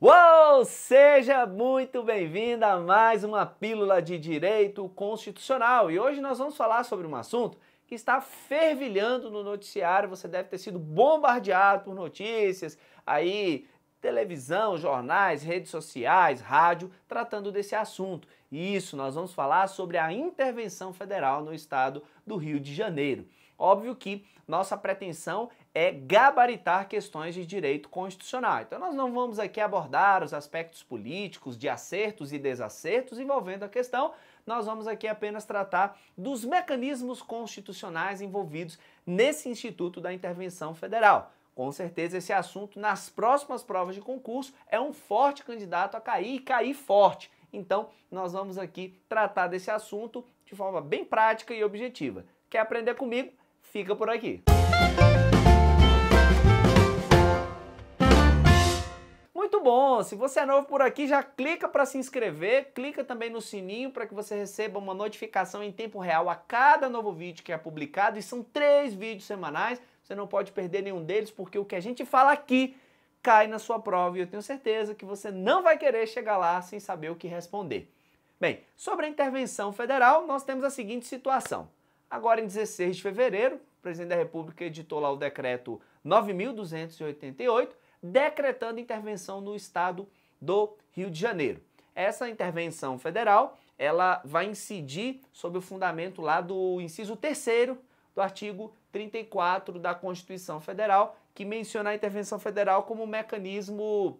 Uou! Seja muito bem-vindo a mais uma Pílula de Direito Constitucional. E hoje nós vamos falar sobre um assunto que está fervilhando no noticiário. Você deve ter sido bombardeado por notícias, aí televisão, jornais, redes sociais, rádio, tratando desse assunto. E isso, nós vamos falar sobre a intervenção federal no estado do Rio de Janeiro. Óbvio que nossa pretensão é gabaritar questões de direito constitucional. Então nós não vamos aqui abordar os aspectos políticos de acertos e desacertos envolvendo a questão, nós vamos aqui apenas tratar dos mecanismos constitucionais envolvidos nesse Instituto da Intervenção Federal. Com certeza esse assunto nas próximas provas de concurso é um forte candidato a cair e cair forte. Então nós vamos aqui tratar desse assunto de forma bem prática e objetiva. Quer aprender comigo? Fica por aqui. Muito bom! Se você é novo por aqui, já clica para se inscrever, clica também no sininho para que você receba uma notificação em tempo real a cada novo vídeo que é publicado, e são 3 vídeos semanais, você não pode perder nenhum deles, porque o que a gente fala aqui cai na sua prova e eu tenho certeza que você não vai querer chegar lá sem saber o que responder. Bem, sobre a intervenção federal, nós temos a seguinte situação. Agora, em 16 de fevereiro, o presidente da República editou lá o decreto 9.288, decretando intervenção no estado do Rio de Janeiro. Essa intervenção federal, ela vai incidir sob o fundamento lá do inciso 3º do artigo 34 da Constituição Federal, que menciona a intervenção federal como um mecanismo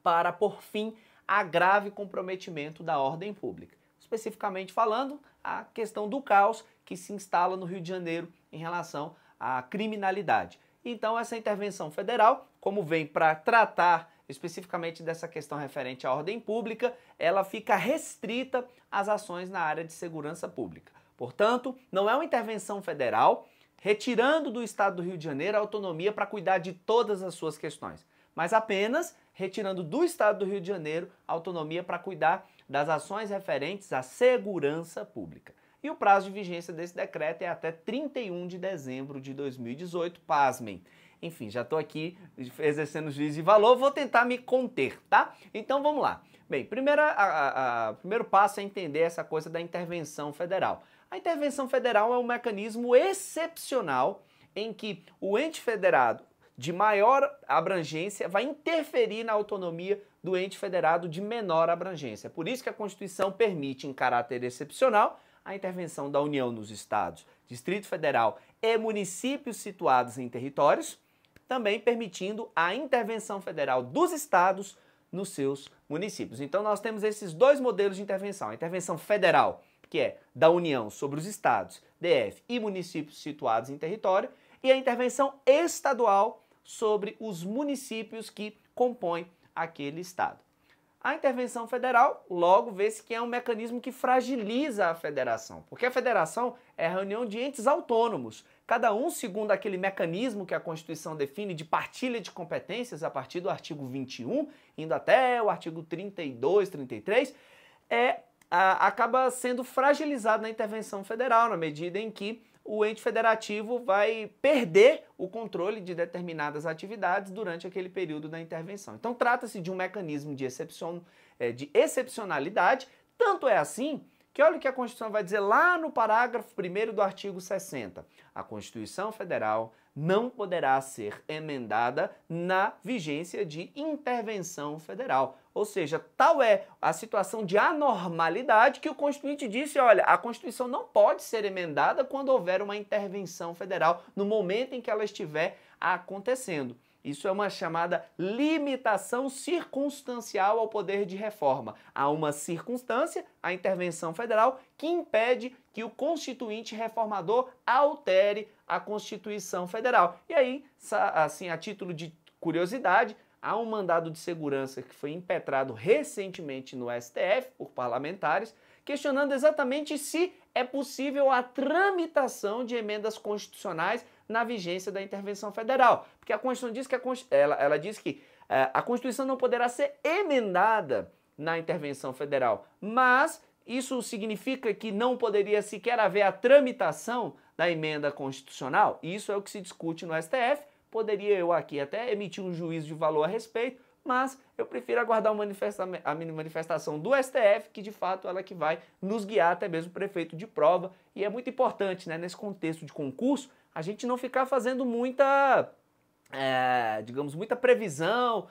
para pôr fim a grave comprometimento da ordem pública. Especificamente falando, a questão do caos que se instala no Rio de Janeiro em relação à criminalidade. Então essa intervenção federal, como vem para tratar especificamente dessa questão referente à ordem pública, ela fica restrita às ações na área de segurança pública. Portanto, não é uma intervenção federal retirando do estado do Rio de Janeiro a autonomia para cuidar de todas as suas questões, mas apenas retirando do estado do Rio de Janeiro a autonomia para cuidar das ações referentes à segurança pública. E o prazo de vigência desse decreto é até 31 de dezembro de 2018, pasmem. Enfim, já estou aqui exercendo juízo de valor, vou tentar me conter, tá? Então vamos lá. Bem, primeiro passo é entender essa coisa da intervenção federal. A intervenção federal é um mecanismo excepcional em que o ente federado de maior abrangência vai interferir na autonomia do ente federado de menor abrangência. Por isso que a Constituição permite, em caráter excepcional, a intervenção da União nos estados, Distrito Federal e municípios situados em territórios, também permitindo a intervenção federal dos estados nos seus municípios. Então nós temos esses dois modelos de intervenção. A intervenção federal, que é da União sobre os estados, DF e municípios situados em território, e a intervenção estadual sobre os municípios que compõem aquele estado. A intervenção federal, logo, vê-se que é um mecanismo que fragiliza a federação, porque a federação é a reunião de entes autônomos, cada um segundo aquele mecanismo que a Constituição define de partilha de competências a partir do artigo 21, indo até o artigo 32, 33, acaba sendo fragilizado na intervenção federal, na medida em que o ente federativo vai perder o controle de determinadas atividades durante aquele período da intervenção. Então trata-se de um mecanismo de excepcionalidade, tanto é assim que olha o que a Constituição vai dizer lá no parágrafo 1º do artigo 60. A Constituição Federal não poderá ser emendada na vigência de intervenção federal. Ou seja, tal é a situação de anormalidade que o Constituinte disse, olha, a Constituição não pode ser emendada quando houver uma intervenção federal, no momento em que ela estiver acontecendo. Isso é uma chamada limitação circunstancial ao poder de reforma. Há uma circunstância, a intervenção federal, que impede que o Constituinte reformador altere a Constituição Federal. E aí, assim, a título de curiosidade, há um mandado de segurança que foi impetrado recentemente no STF por parlamentares, questionando exatamente se é possível a tramitação de emendas constitucionais na vigência da intervenção federal. Porque a Constituição diz que ela diz que a Constituição não poderá ser emendada na intervenção federal, mas isso significa que não poderia sequer haver a tramitação da emenda constitucional? Isso é o que se discute no STF. Poderia eu aqui até emitir um juízo de valor a respeito, mas eu prefiro aguardar a manifestação do STF, que de fato ela que vai nos guiar, até mesmo o prefeito de prova, e é muito importante, né, nesse contexto de concurso, a gente não ficar fazendo muita, digamos, muita previsão,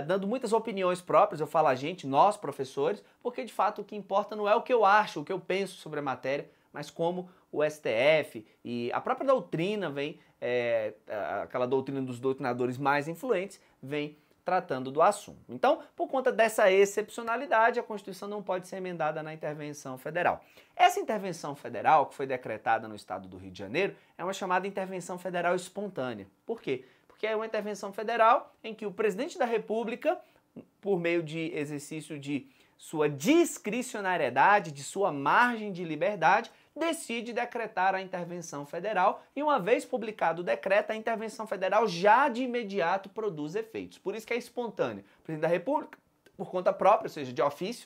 dando muitas opiniões próprias, eu falo a gente, nós professores, porque de fato o que importa não é o que eu acho, o que eu penso sobre a matéria, mas como o STF e a própria doutrina vem, aquela doutrina dos doutrinadores mais influentes, vem tratando do assunto. Então, por conta dessa excepcionalidade, a Constituição não pode ser emendada na intervenção federal. Essa intervenção federal, que foi decretada no estado do Rio de Janeiro, é uma chamada intervenção federal espontânea. Por quê? Porque é uma intervenção federal em que o presidente da República, por meio de exercício de sua discricionariedade, de sua margem de liberdade, decide decretar a intervenção federal e uma vez publicado o decreto, a intervenção federal já de imediato produz efeitos. Por isso que é espontânea. O presidente da República, por conta própria, ou seja, de ofício,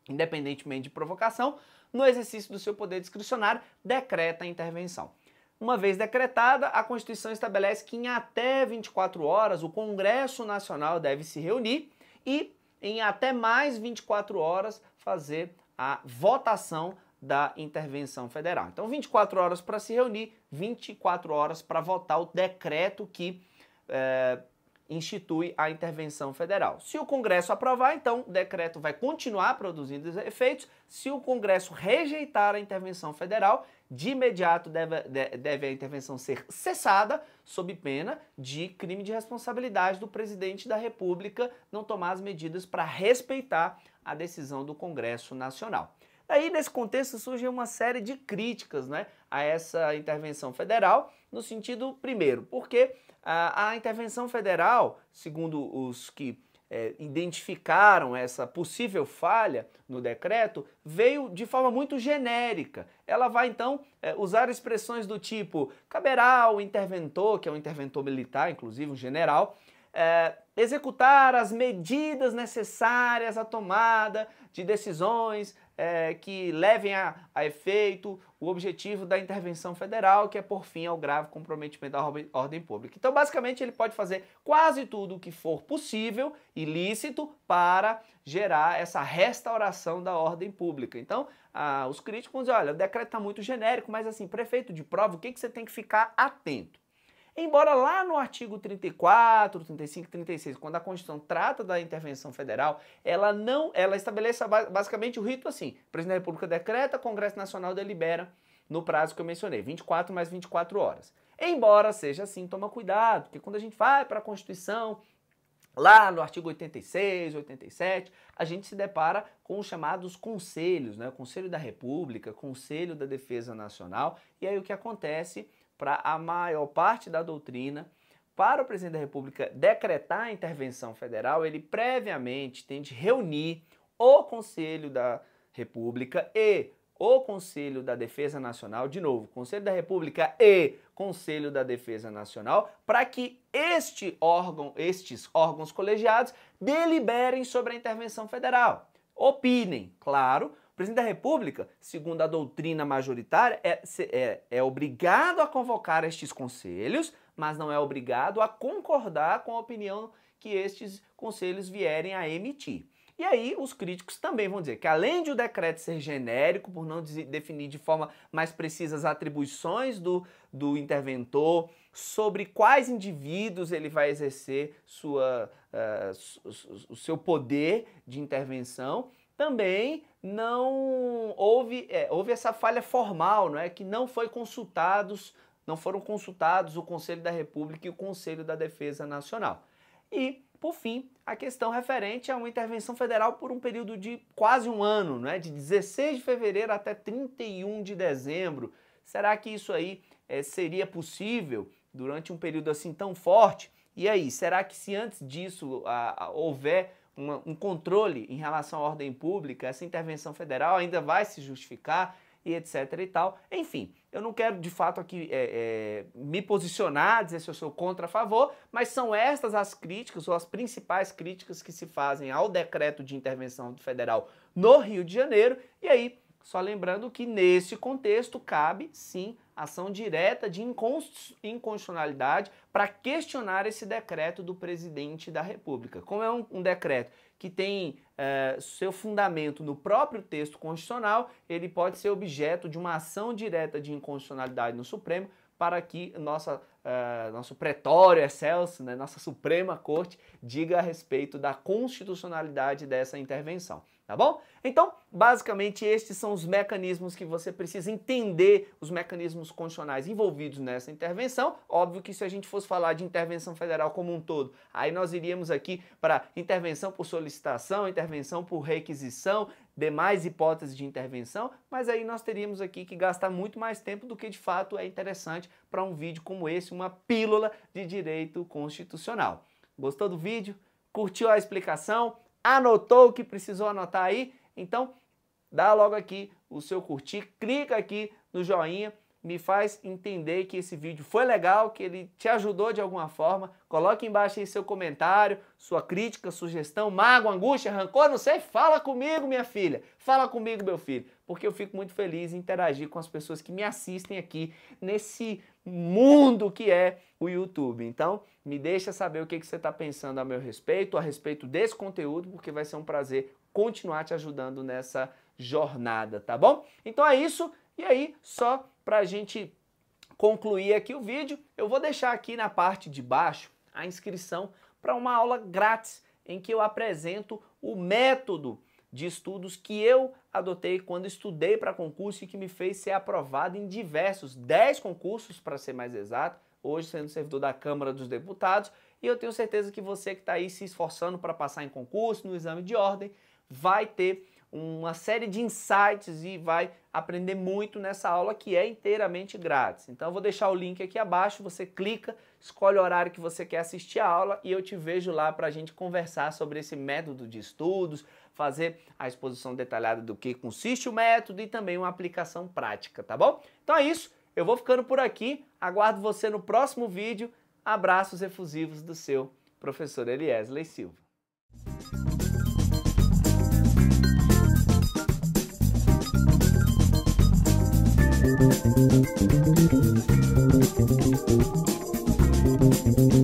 independentemente de provocação, no exercício do seu poder discricionário, decreta a intervenção. Uma vez decretada, a Constituição estabelece que em até 24 horas o Congresso Nacional deve se reunir e em até mais 24 horas fazer a votação da intervenção federal. Então, 24 horas para se reunir, 24 horas para votar o decreto que institui a intervenção federal. Se o Congresso aprovar, então o decreto vai continuar produzindo efeitos. Se o Congresso rejeitar a intervenção federal, de imediato deve a intervenção ser cessada, sob pena de crime de responsabilidade do presidente da República não tomar as medidas para respeitar a decisão do Congresso Nacional. Aí, nesse contexto, surge uma série de críticas, né, a essa intervenção federal, no sentido, primeiro, porque a intervenção federal, segundo os que identificaram essa possível falha no decreto, veio de forma muito genérica. Ela vai, então, usar expressões do tipo: caberá ao interventor, que é um interventor militar, inclusive um general, executar as medidas necessárias à tomada de decisões que levem a efeito o objetivo da intervenção federal, que é pôr fim ao grave comprometimento da ordem pública. Então, basicamente, ele pode fazer quase tudo o que for possível e lícito para gerar essa restauração da ordem pública. Então, os críticos vão dizer: olha, o decreto está muito genérico, mas assim, prefeito de prova, o que você tem que ficar atento? Embora lá no artigo 34, 35 e 36, quando a Constituição trata da intervenção federal, ela estabelece basicamente o rito assim: o presidente da República decreta, Congresso Nacional delibera no prazo que eu mencionei, 24 mais 24 horas. Embora seja assim, toma cuidado, porque quando a gente vai para a Constituição, lá no artigo 86, 87, a gente se depara com os chamados conselhos, né? Conselho da República, Conselho da Defesa Nacional, e aí o que acontece? Para a maior parte da doutrina, para o presidente da República decretar a intervenção federal, ele previamente tem de reunir o Conselho da República e o Conselho da Defesa Nacional, de novo, Conselho da República e Conselho da Defesa Nacional, para que estes órgãos colegiados deliberem sobre a intervenção federal. Opinem, claro. O presidente da República, segundo a doutrina majoritária, é obrigado a convocar estes conselhos, mas não é obrigado a concordar com a opinião que estes conselhos vierem a emitir. E aí os críticos também vão dizer que, além de o decreto ser genérico, por não definir de forma mais precisa as atribuições do interventor, sobre quais indivíduos ele vai exercer o seu poder de intervenção, também não houve essa falha formal, não é? Que não foram consultados o Conselho da República e o Conselho da Defesa Nacional. E, por fim, a questão referente a uma intervenção federal por um período de quase um ano, não é? De 16 de fevereiro até 31 de dezembro. Será que isso aí seria possível durante um período assim tão forte? E aí, será que se antes disso houver um controle em relação à ordem pública, essa intervenção federal ainda vai se justificar e etc e tal? Enfim, eu não quero de fato aqui me posicionar, dizer se eu sou contra ou a favor, mas são estas as críticas ou as principais críticas que se fazem ao decreto de intervenção federal no Rio de Janeiro. E aí, Só lembrando que nesse contexto cabe, sim, ação direta de inconstitucionalidade para questionar esse decreto do presidente da República. Como é um decreto que tem seu fundamento no próprio texto constitucional, ele pode ser objeto de uma ação direta de inconstitucionalidade no Supremo para que nosso pretório excelso, né, nossa Suprema Corte, diga a respeito da constitucionalidade dessa intervenção. Tá bom? Então, basicamente, estes são os mecanismos que você precisa entender, os mecanismos constitucionais envolvidos nessa intervenção. Óbvio que se a gente fosse falar de intervenção federal como um todo, aí nós iríamos aqui para intervenção por solicitação, intervenção por requisição, demais hipóteses de intervenção, mas aí nós teríamos aqui que gastar muito mais tempo do que de fato é interessante para um vídeo como esse, uma pílula de direito constitucional. Gostou do vídeo? Curtiu a explicação? Anotou o que precisou anotar aí? Então, dá logo aqui o seu curtir, clica aqui no joinha, me faz entender que esse vídeo foi legal, que ele te ajudou de alguma forma. Coloque embaixo aí seu comentário, sua crítica, sugestão, mágoa, angústia, rancor, não sei, fala comigo, minha filha, fala comigo, meu filho, porque eu fico muito feliz em interagir com as pessoas que me assistem aqui nesse mundo que é o YouTube. Então, me deixa saber o que você está pensando a respeito desse conteúdo, porque vai ser um prazer continuar te ajudando nessa jornada, tá bom? Então é isso, e aí, só para a gente concluir aqui o vídeo, eu vou deixar aqui na parte de baixo a inscrição para uma aula grátis em que eu apresento o método de estudos que eu adotei quando estudei para concurso e que me fez ser aprovado em diversos, 10 concursos para ser mais exato, hoje sendo servidor da Câmara dos Deputados, e eu tenho certeza que você que está aí se esforçando para passar em concurso, no exame de ordem, vai ter uma série de insights e vai aprender muito nessa aula que é inteiramente grátis. Então eu vou deixar o link aqui abaixo, você clica, escolhe o horário que você quer assistir a aula e eu te vejo lá para a gente conversar sobre esse método de estudos, fazer a exposição detalhada do que consiste o método e também uma aplicação prática, tá bom? Então é isso, eu vou ficando por aqui, aguardo você no próximo vídeo, abraços efusivos do seu professor Eliesley Silva. Thank you.